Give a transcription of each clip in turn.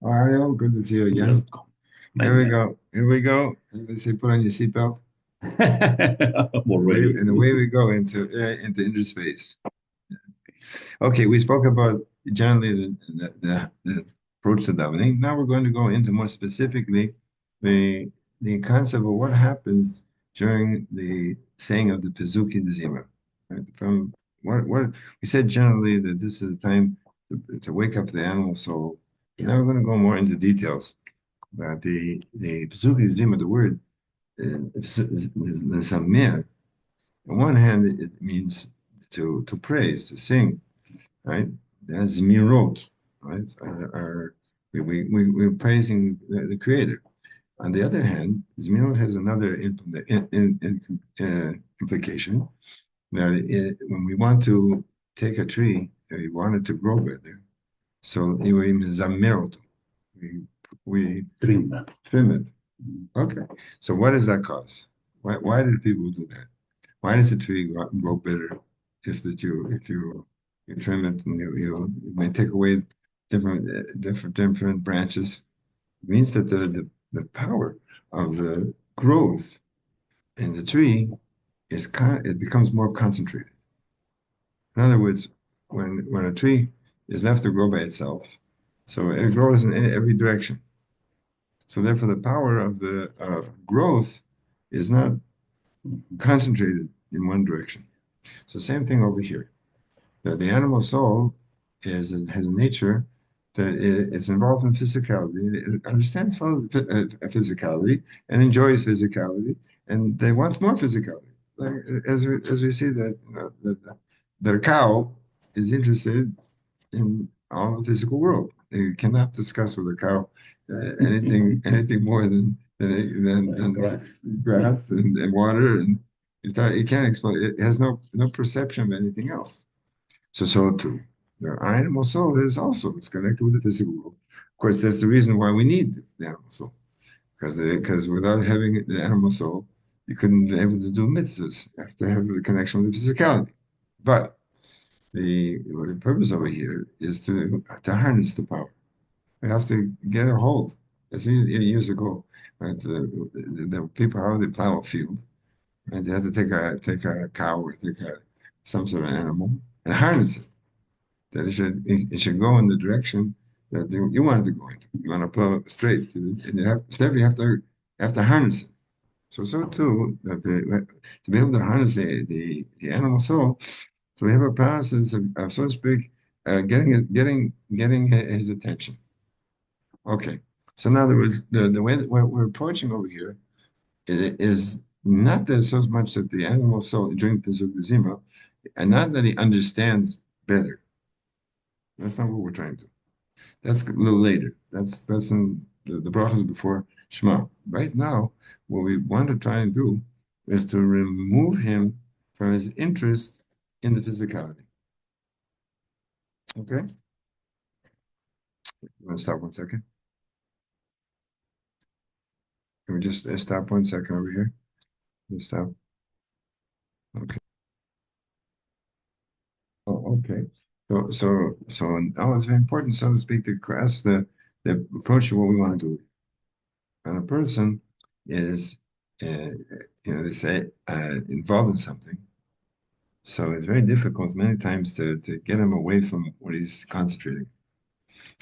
Ariel, good to see you again. Welcome, my Here we man. go. Here we go. Everybody say, put on your seatbelt. I'm And away, already. and away we go into inner space. Okay, we spoke about generally the approach to davening. Now we're going to go into more specifically the the concept of what happens during the saying of the Pezuki de Zima. Right? From what we said generally that this is a time to wake up the animal soul. Now we're going to go more into details. That the Pesuki Zima, the word Zamir, on one hand, it means to praise, to sing, right? That's Mirot, right? We're praising the Creator. On the other hand, Zmirot has another implication that when we want to take a tree, we want it to grow better. So we Zamirot, we we Trim. trim it. Okay. So what does that cause? Why do people do that? Why does a tree grow better if you trim it and you may take away different branches? It means that the power of the growth in the tree it becomes more concentrated. In other words, when a tree is left to grow by itself, so it grows in every direction. So therefore, the power of the growth is not concentrated in one direction. So same thing over here. The animal soul has a nature that it's involved in physicality. It understands physicality and enjoys physicality, and they wants more physicality. Like, as we see that, that a cow is interested in all the physical world. You cannot discuss with a cow anything more than Grass. grass and water, and you can't explain. It has no perception of anything else. So too, the animal soul is also it's connected with the physical world. Of course, that's the reason why we need the animal soul, because without having the animal soul, you couldn't be able to do mitzvahs. You have to have the connection with the physicality. But the purpose over here is to harness the power. We have to get a hold. As years ago, right, the people how they plow a field, right? They had to take a cow or some sort of animal and harness it. That it should go in the direction that you want it to go into. You want to plow it straight, and you have to harness it. So too that to be able to harness the animal soul, so we have a process of so to speak, getting his attention. Okay. So in other words, the way that we're approaching over here is not that so much that the animal soul during Pizugazima, and not that he understands better. That's not what we're trying to. That's a little later. That's in the brachas before Shema. Right now, what we want to try and do is to remove him from his interest in the physicality. Okay? You want to stop 1 second? Can we just stop 1 second over here? Just stop. Okay. Oh, okay. So now it's very important, so to speak, to grasp the approach of what we want to do. When a person is, they say, involved in something, so it's very difficult many times to get him away from what he's concentrating.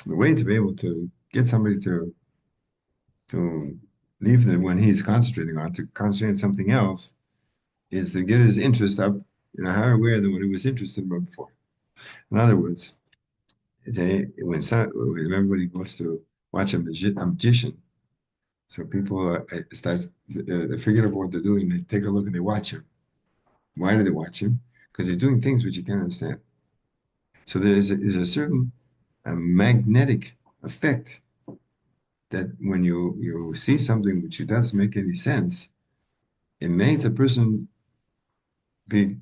The way to be able to get somebody to leave when he's concentrating on to concentrate on something else is to get his interest up higher aware than what he was interested in before. In other words, when everybody goes to watch a magician, so people start they forget about what they're doing. They take a look and they watch him. Why do they watch him? Because he's doing things which you can't understand. So there's a certain magnetic effect that when you see something which doesn't make any sense, it makes a person be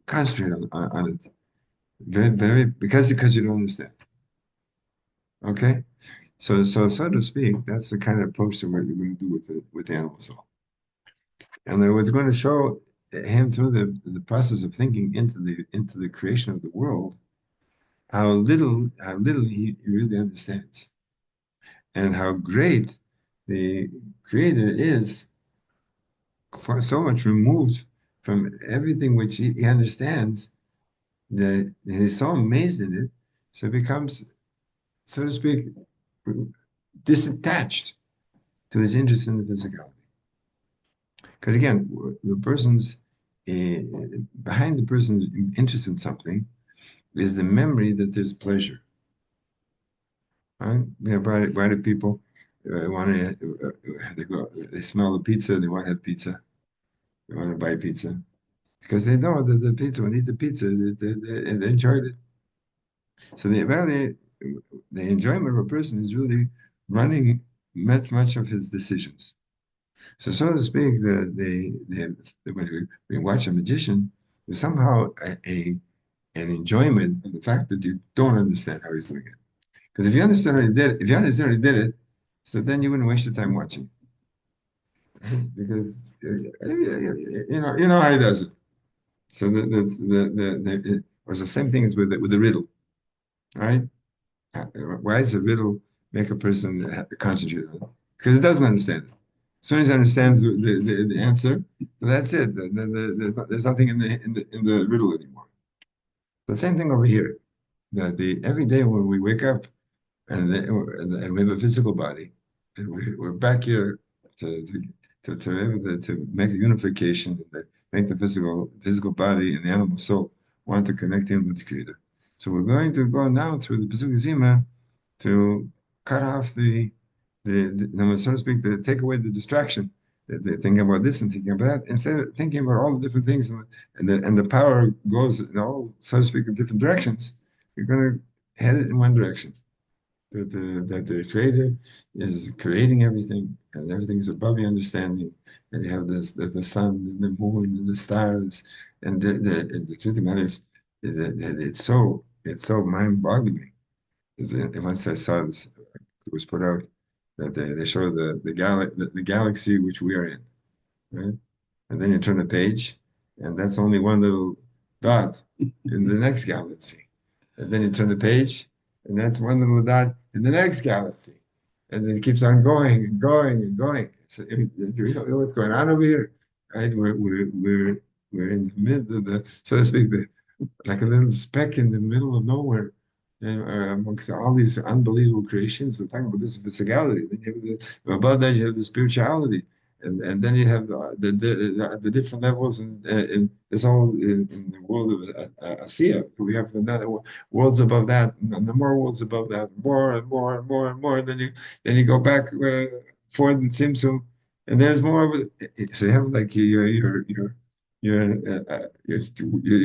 concentrate on it very because you don't understand. Okay, so to speak, that's the kind of approach that we're going to do with the animal soul, and then we're going to show him through the process of thinking into the creation of the world how little he really understands. and how great the Creator is, for so much removed from everything which he understands, that he's so amazed in it, so it becomes, so to speak, disattached to his interest in the physicality. Because again, the person's uh, behind the person's interest in something is the memory that there's pleasure. Right? Yeah, why do people want to? They smell the pizza, they want to have pizza, they want to buy pizza because they know that the pizza, when they eat the pizza, they enjoyed it. So the enjoyment of a person is really running much of his decisions. So to speak, when we watch a magician, there's somehow an enjoyment of the fact that you don't understand how he's doing it. Because if you understand how he did it, if you understand how he did it, so then you wouldn't waste your time watching. Because you know how he does it. So it was the same thing as with the riddle, right? Why does a riddle make a person concentrate on it? Because it doesn't understand it. As soon as he understands the answer, well, that's it. There's nothing in the riddle anymore. The same thing over here. That the every day when we wake up and we have a physical body, and we're back here to to able to make a unification, that make the physical body and the animal soul want to connect in with the Creator. So we're going to go now through the Pesukei Zima to cut off so to speak, to take away the distraction. They're thinking about this and thinking about that, instead of thinking about all the different things, and the power goes in all, so to speak, in different directions. You're going to head it in one direction. That the Creator is creating everything, and everything is above your understanding. And you have the sun and the moon and the stars, and the truth of the matter is that it's so mind-boggling. Once I saw this, it was put out that they show the galaxy which we are in, right? And then you turn the page, and that's only one little dot in the next galaxy. And then you turn the page, and that's one little dot in the next galaxy. And then it keeps on going and going and going. So you know what's going on over here, right? We're in the middle of so to speak, like a little speck in the middle of nowhere, amongst all these unbelievable creations. We're talking about this physicality. Then you have above that, you have the spirituality, and then you have the different levels, and it's all in the world of Asiya. We have another worlds above that, and the more worlds above that, more and more and more and more. And then you go back forward the Tzimtzum, and there's more of it. So you have like you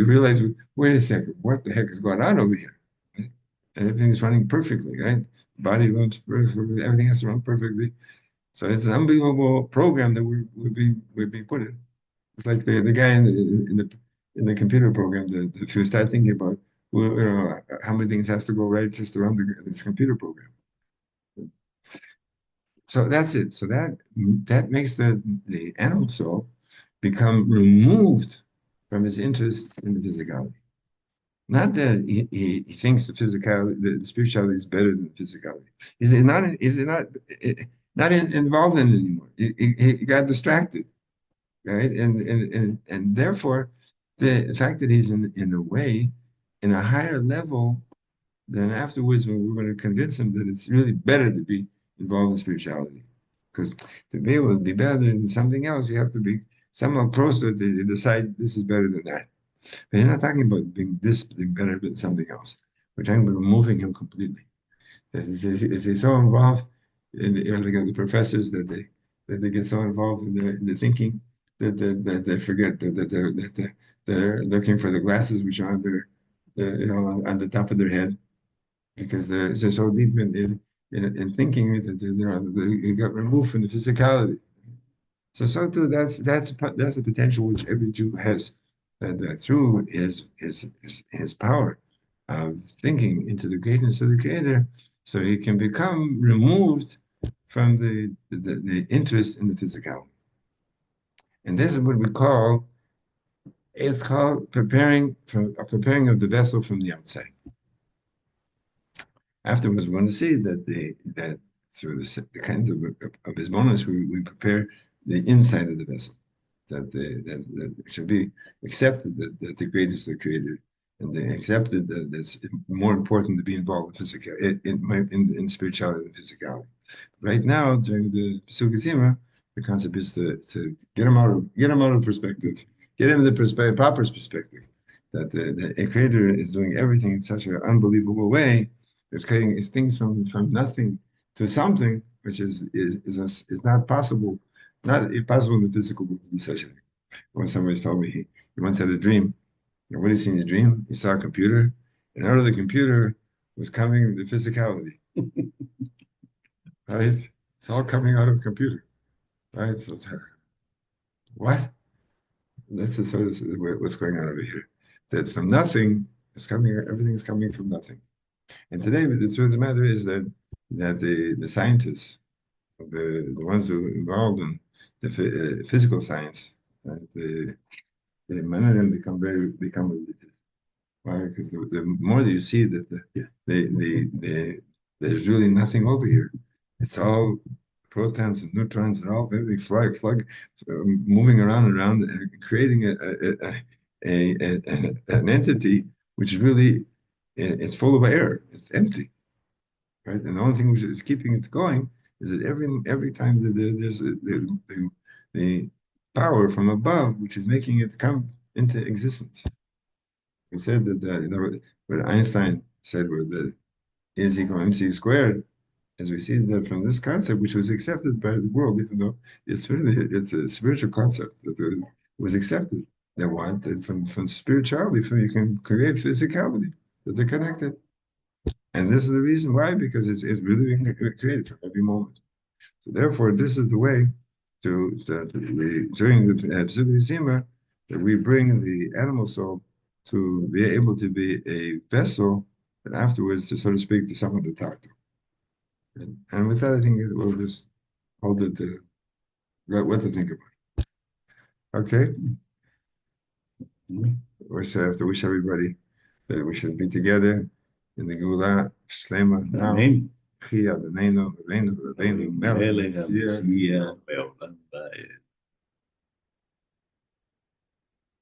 realize, wait a second, what the heck is going on over here? Right? And everything's running perfectly, right? Body runs perfectly, everything has to run perfectly. So it's an unbelievable program that we're being put in. It's like the guy in the computer program that if you start thinking about, well, how many things has to go right just around this computer program. So that's it. So that makes the animal soul become removed from his interest in the physicality. Not that he thinks the physicality, the spirituality is better than the physicality. He's not involved in it anymore. He got distracted, right? And therefore, the fact that he's in a way, in a higher level, then afterwards, when we're going to convince him that it's really better to be involved in spirituality. Because to be able to be better than something else, you have to be somehow closer to decide this is better than that. But you're not talking about being better than something else. We're talking about removing him completely. Is he so involved in the professors that they get so involved in the thinking that they forget they're looking for the glasses which are on on the top of their head, because they're so deep in thinking that they got removed from the physicality. So too, that's the potential which every Jew has, that through his power of thinking into the greatness of the Creator, so he can become removed from the interest in the physicality. And this is what we call, it's called preparing of the vessel from the outside. Afterwards, we're going to see that through the kind of his bonus, we prepare the inside of the vessel that should be accepted that the greatest the creator and they accepted that it's more important to be involved in physical in spirituality than physicality. Right now, during the Pesukah, the concept is to get him out of perspective, get him the proper perspective that the creator is doing everything in such an unbelievable way. It's creating things from nothing to something, which is not possible, not possible in the physical world to do such a thing. When somebody told me he once had a dream, and what did he see in the dream? He saw a computer, and out of the computer was coming the physicality, right? It's all coming out of a computer, right? So it's, what? That's the sort of what's going on over here. That from nothing is coming, everything is coming from nothing. And today, the truth of the matter is that the scientists, the ones who are involved in the physical science, right, many of them become religious. Why? Because the more that you see that there's really nothing over here. It's all protons and neutrons and all everything moving around and creating an entity which is really it's full of air. It's empty, right? And the only thing which is keeping it going is that every time that there's the power from above which is making it come into existence. We said that what Einstein said were that E is equal to mc squared, as we see that from this concept, which was accepted by the world, even though it's a spiritual concept that was accepted. That what that from spirituality, from you can create physicality, that they're connected. And this is the reason why, because it's really being created from every moment. So therefore, this is the way during the Pesukah Zima, that we bring the animal soul to be able to be a vessel and afterwards, to so to speak, to someone to talk to. And with that, I think we'll just hold it to what to think about. Okay? We say I have to wish everybody that we should be together in the Geulah, Shlema now. Amen. Chia, Reneinu, Reneinu, Reneinu, Melech, Melech Mashiach. HaMashiach, Be'olam Ba'ed.